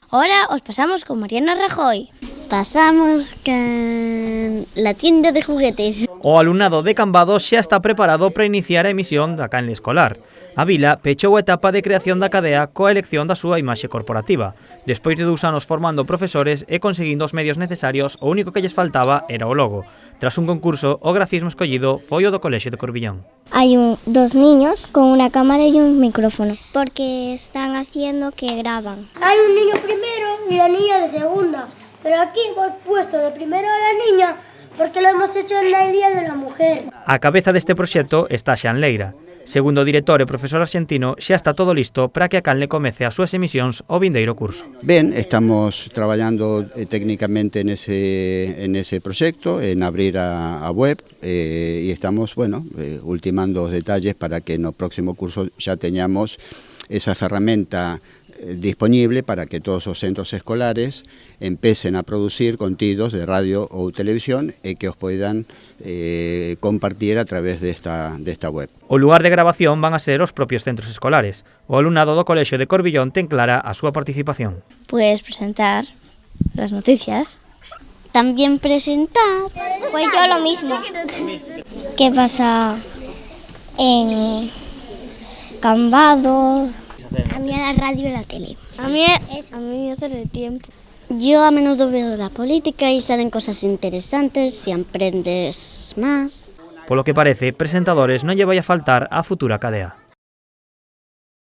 Ahora os pasamos con Mariana Rajoy. Pasamos con la tienda de juguetes. O alumnado de Cambados xa está preparado para iniciar a emisión da canle escolar. A vila pechou a etapa de creación da cadea coa elección da súa imaxe corporativa. Despois de 2 anos formando profesores e conseguindo os medios necesarios, o único que lles faltaba era o logo. Tras un concurso, o grafismo escollido foi o do Colexio de Corbillón. Hay dos niños con una cámara y un micrófono, porque están haciendo que graban. Hay un niño primero y la niña de segunda, pero aquí hemos puesto de primero a la niña porque lo hemos hecho en el Día de la Mujer. A cabeza deste proxecto está Xan Leira. Segundo o director e profesor arxentino, xa está todo listo para que a canle comece as súas emisións ao vindeiro curso. Ben, estamos traballando técnicamente en ese proxecto, en abrir a web, e estamos, ultimando os detalles para que no próximo curso xa teñamos esa ferramenta disponible para que todos os centros escolares empecen a producir contidos de radio ou televisión e que os poidan compartir a través desta web. O lugar de grabación van a ser os propios centros escolares. O alumnado do Colexio de Corbillón ten clara a súa participación. Puedes presentar las noticias. También presentar. Pues yo lo mismo. ¿Qué pasa en Cambados? A mí a la radio y la tele. A mí hace de tiempo. Yo a menudo veo la política y salen cosas interesantes y aprendes más. Polo que parece, presentadores non lle vai a faltar a futura cadea.